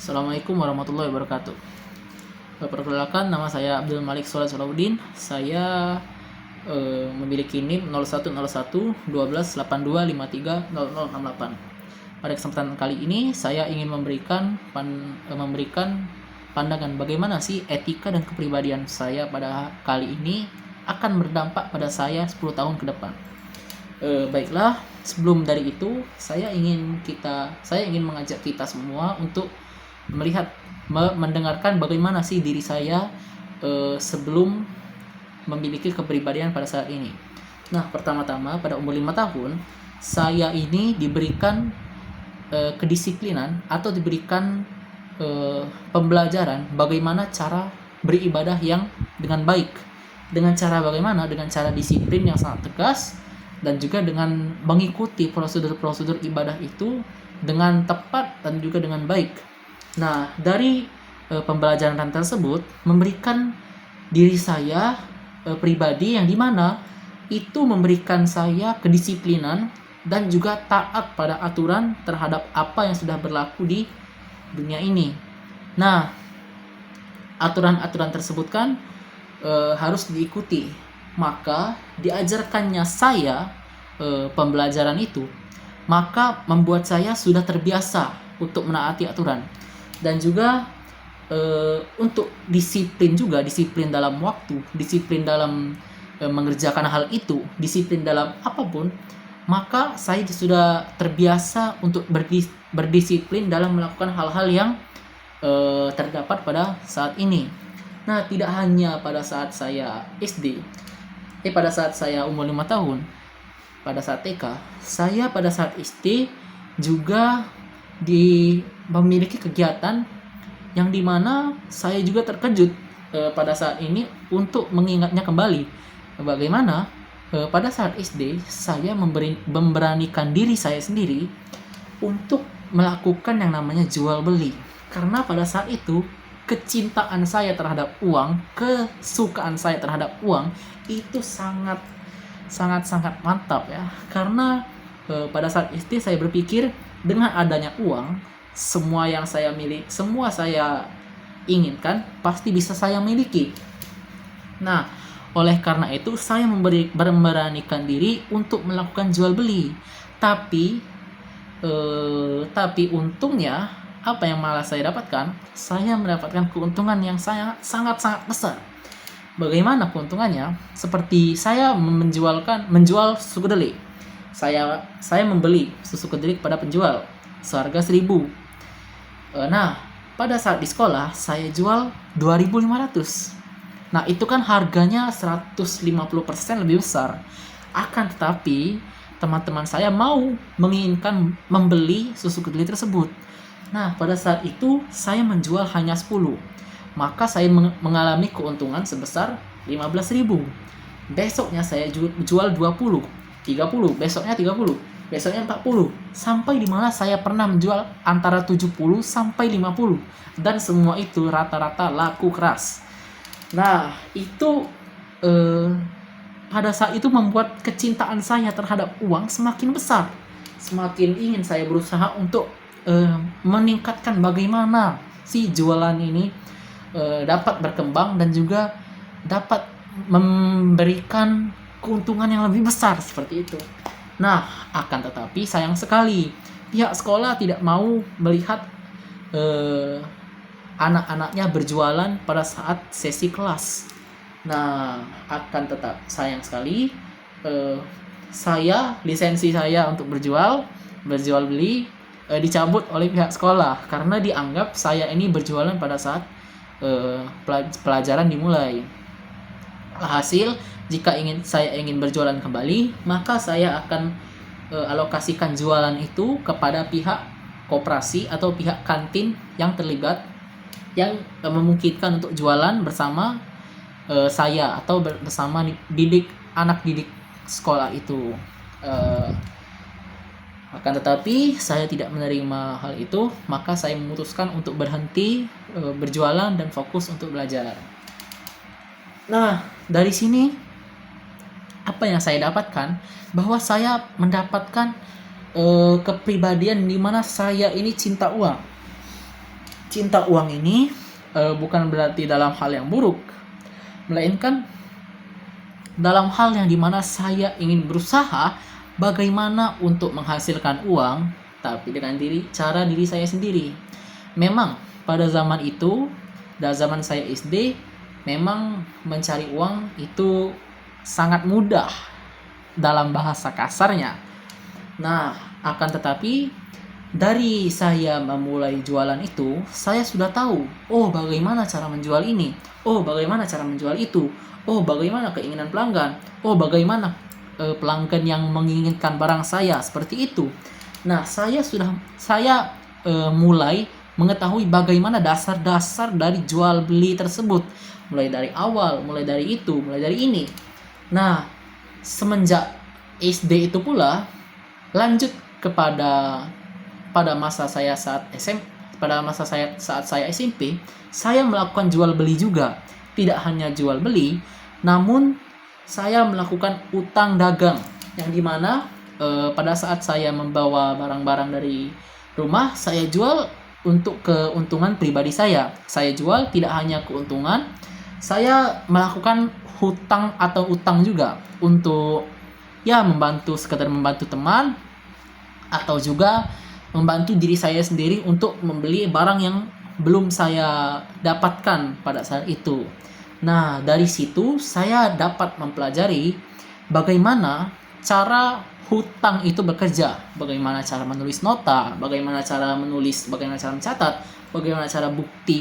Assalamualaikum warahmatullahi wabarakatuh. Perkenalkan, nama saya Abdul Malik Soleh Salahuddin. Saya memiliki NIM 01111282530068. Pada kesempatan kali ini saya ingin memberikan pandangan bagaimana sih etika dan kepribadian saya pada kali ini akan berdampak pada saya 10 tahun ke depan. Baiklah, sebelum dari itu saya ingin mengajak kita semua untuk mendengarkan bagaimana sih diri saya sebelum memiliki kepribadian pada saat ini. Nah, pertama-tama pada umur 5 tahun saya ini diberikan kedisiplinan atau diberikan pembelajaran bagaimana cara beribadah yang dengan baik. Dengan cara bagaimana? Dengan cara disiplin yang sangat tegas dan juga dengan mengikuti prosedur-prosedur ibadah itu dengan tepat dan juga dengan baik. Nah, dari pembelajaran tersebut memberikan diri saya pribadi yang dimana itu memberikan saya kedisiplinan dan juga taat pada aturan terhadap apa yang sudah berlaku di dunia ini. Nah, aturan-aturan tersebut kan harus diikuti. Maka diajarkannya saya pembelajaran itu, maka membuat saya sudah terbiasa untuk menaati aturan. Dan juga untuk disiplin dalam waktu, disiplin dalam mengerjakan hal itu, disiplin dalam apapun, maka saya sudah terbiasa untuk berdisiplin dalam melakukan hal-hal yang terdapat pada saat ini. Nah, tidak hanya pada saat saya SD, pada saat saya umur 5 tahun, pada saat TK, saya pada saat SD juga memiliki kegiatan yang dimana saya juga terkejut pada saat ini untuk mengingatnya kembali. Bagaimana pada saat SD saya memberanikan diri saya sendiri untuk melakukan yang namanya jual beli. Karena pada saat itu kecintaan saya terhadap uang, kesukaan saya terhadap uang itu sangat mantap ya. Karena pada saat SD saya berpikir dengan adanya uang, semua yang saya miliki, semua saya inginkan pasti bisa saya miliki. Nah, oleh karena itu saya memberanikan diri untuk melakukan jual beli. Tapi untungnya apa yang malah saya dapatkan? Saya mendapatkan keuntungan yang sangat besar. Bagaimana keuntungannya? Seperti saya menjual susu kedelai. Saya membeli susu kedelai kepada penjual seharga 1.000. Nah, pada saat di sekolah saya jual 2.500. Nah, itu kan harganya 150% lebih besar. Akan tetapi teman-teman saya menginginkan membeli susu kedelai tersebut. Nah, pada saat itu saya menjual hanya 10. Maka saya mengalami keuntungan sebesar 15.000. Besoknya saya jual 20, 30, besoknya 30, besoknya 40. Sampai di mana saya pernah menjual antara 70 sampai 50. Dan semua itu rata-rata laku keras. Nah, itu pada saat itu membuat kecintaan saya terhadap uang semakin besar. Semakin ingin saya berusaha untuk meningkatkan bagaimana si jualan ini dapat berkembang dan juga dapat memberikan keuntungan yang lebih besar seperti itu. Nah, akan tetapi sayang sekali pihak sekolah tidak mau melihat anak-anaknya berjualan pada saat sesi kelas. Nah, akan tetap sayang sekali lisensi saya untuk berjual beli dicabut oleh pihak sekolah karena dianggap saya ini berjualan pada saat pelajaran dimulai. Hasil, jika saya ingin berjualan kembali, maka saya akan alokasikan jualan itu kepada pihak koperasi atau pihak kantin yang terlibat, yang memungkinkan untuk jualan bersama saya atau bersama anak didik sekolah itu. Akan tetapi saya tidak menerima hal itu, maka saya memutuskan untuk berhenti berjualan dan fokus untuk belajar. Nah, dari sini apa yang saya dapatkan? Bahwa saya mendapatkan kepribadian di mana saya ini cinta uang. cinta uang ini bukan berarti dalam hal yang buruk, melainkan dalam hal yang dimana saya ingin berusaha bagaimana untuk menghasilkan uang, tapi dengan cara diri saya sendiri. Memang pada zaman itu, pada zaman saya SD, memang mencari uang itu sangat mudah dalam bahasa kasarnya. Nah, akan tetapi dari saya memulai jualan itu, saya sudah tahu, oh bagaimana cara menjual ini, oh bagaimana cara menjual itu, oh bagaimana keinginan pelanggan, oh bagaimana pelanggan yang menginginkan barang saya, seperti itu. Nah, saya mulai mengetahui bagaimana dasar-dasar dari jual beli tersebut, mulai dari awal, mulai dari itu, mulai dari ini. Nah, semenjak SD itu pula lanjut pada masa saya saat SMP, saya melakukan jual beli juga. Tidak hanya jual beli, namun saya melakukan utang dagang, yang dimana pada saat saya membawa barang-barang dari rumah, saya jual untuk keuntungan pribadi saya. Saya jual tidak hanya keuntungan, saya melakukan hutang atau utang juga untuk sekedar membantu teman, atau juga membantu diri saya sendiri untuk membeli barang yang belum saya dapatkan pada saat itu. Nah, dari situ saya dapat mempelajari bagaimana cara hutang itu bekerja, bagaimana cara menulis nota, bagaimana cara mencatat, bagaimana cara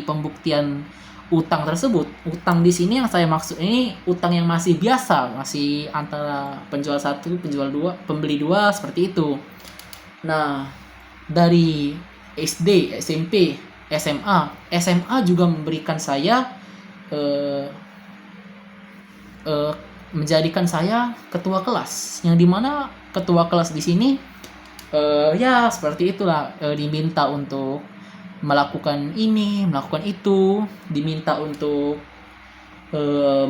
pembuktian utang tersebut. Utang di sini yang saya maksud ini utang yang masih biasa, masih antara penjual satu, penjual dua, pembeli dua, seperti itu. Nah, dari SD, SMP, SMA juga memberikan saya menjadikan saya ketua kelas, yang dimana ketua kelas di sini seperti itulah, diminta untuk melakukan ini, melakukan itu, diminta untuk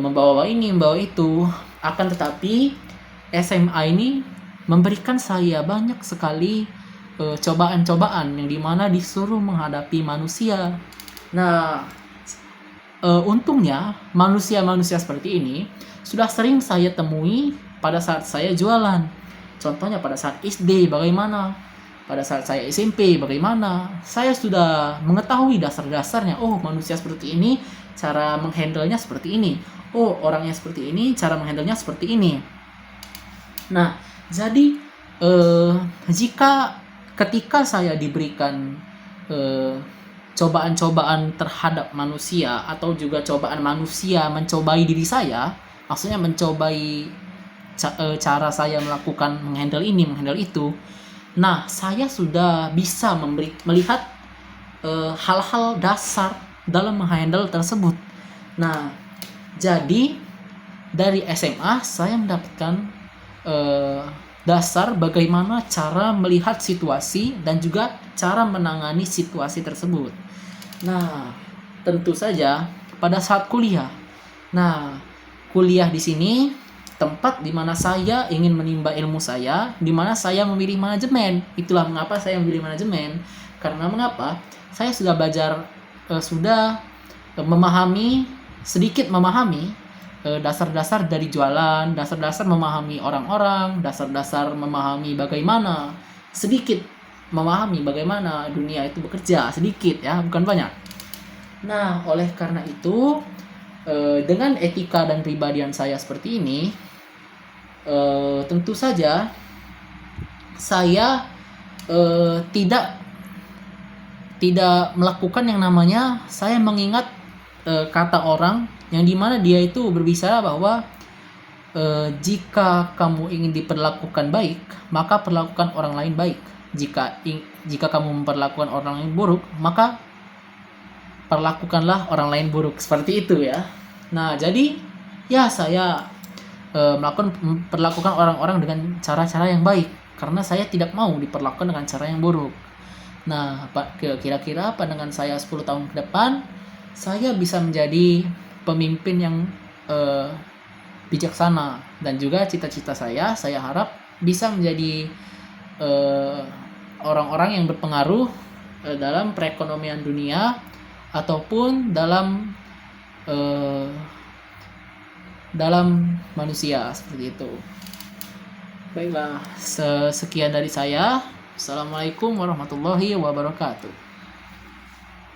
membawa ini, membawa itu. Akan tetapi SMA ini memberikan saya banyak sekali cobaan-cobaan, yang dimana disuruh menghadapi manusia. Nah, untungnya manusia-manusia seperti ini sudah sering saya temui pada saat saya jualan. Contohnya pada saat SD bagaimana, pada saat saya SMP bagaimana. Saya sudah mengetahui dasar-dasarnya. Oh, manusia seperti ini, cara menghandle-nya seperti ini. Oh, orangnya seperti ini, cara menghandle-nya seperti ini. Nah, jadi ketika saya diberikan cobaan-cobaan terhadap manusia, atau juga cobaan manusia mencobai diri saya, maksudnya mencobai cara saya melakukan menghandle ini, menghandle itu. Nah, saya sudah bisa melihat hal-hal dasar dalam menghandle tersebut. Nah, jadi dari SMA saya mendapatkan dasar bagaimana cara melihat situasi dan juga cara menangani situasi tersebut. Nah, tentu saja pada saat kuliah. Nah, kuliah di sini tempat di mana saya ingin menimba ilmu saya, di mana saya memilih manajemen. Itulah mengapa saya memilih manajemen. Karena mengapa? Saya sudah belajar, sudah sedikit memahami dasar-dasar dari jualan, dasar-dasar memahami orang-orang, dasar-dasar memahami bagaimana, sedikit memahami bagaimana dunia itu bekerja, sedikit ya, bukan banyak. Nah, oleh karena itu, dengan etika dan pribadian saya seperti ini, tentu saja saya tidak melakukan yang namanya saya mengingat kata orang, yang dimana dia itu berbicara bahwa jika kamu ingin diperlakukan baik, maka perlakukan orang lain baik. Jika kamu memperlakukan orang lain buruk, maka perlakukanlah orang lain buruk. Seperti itu ya. Nah, jadi ya saya memperlakukan orang-orang dengan cara-cara yang baik, karena saya tidak mau diperlakukan dengan cara yang buruk. Nah, kira-kira pandangan saya 10 tahun ke depan, saya bisa menjadi pemimpin yang bijaksana, dan juga cita-cita saya harap bisa menjadi orang-orang yang berpengaruh dalam perekonomian dunia ataupun dalam manusia seperti itu. Baiklah, sekian dari saya. Assalamualaikum warahmatullahi wabarakatuh.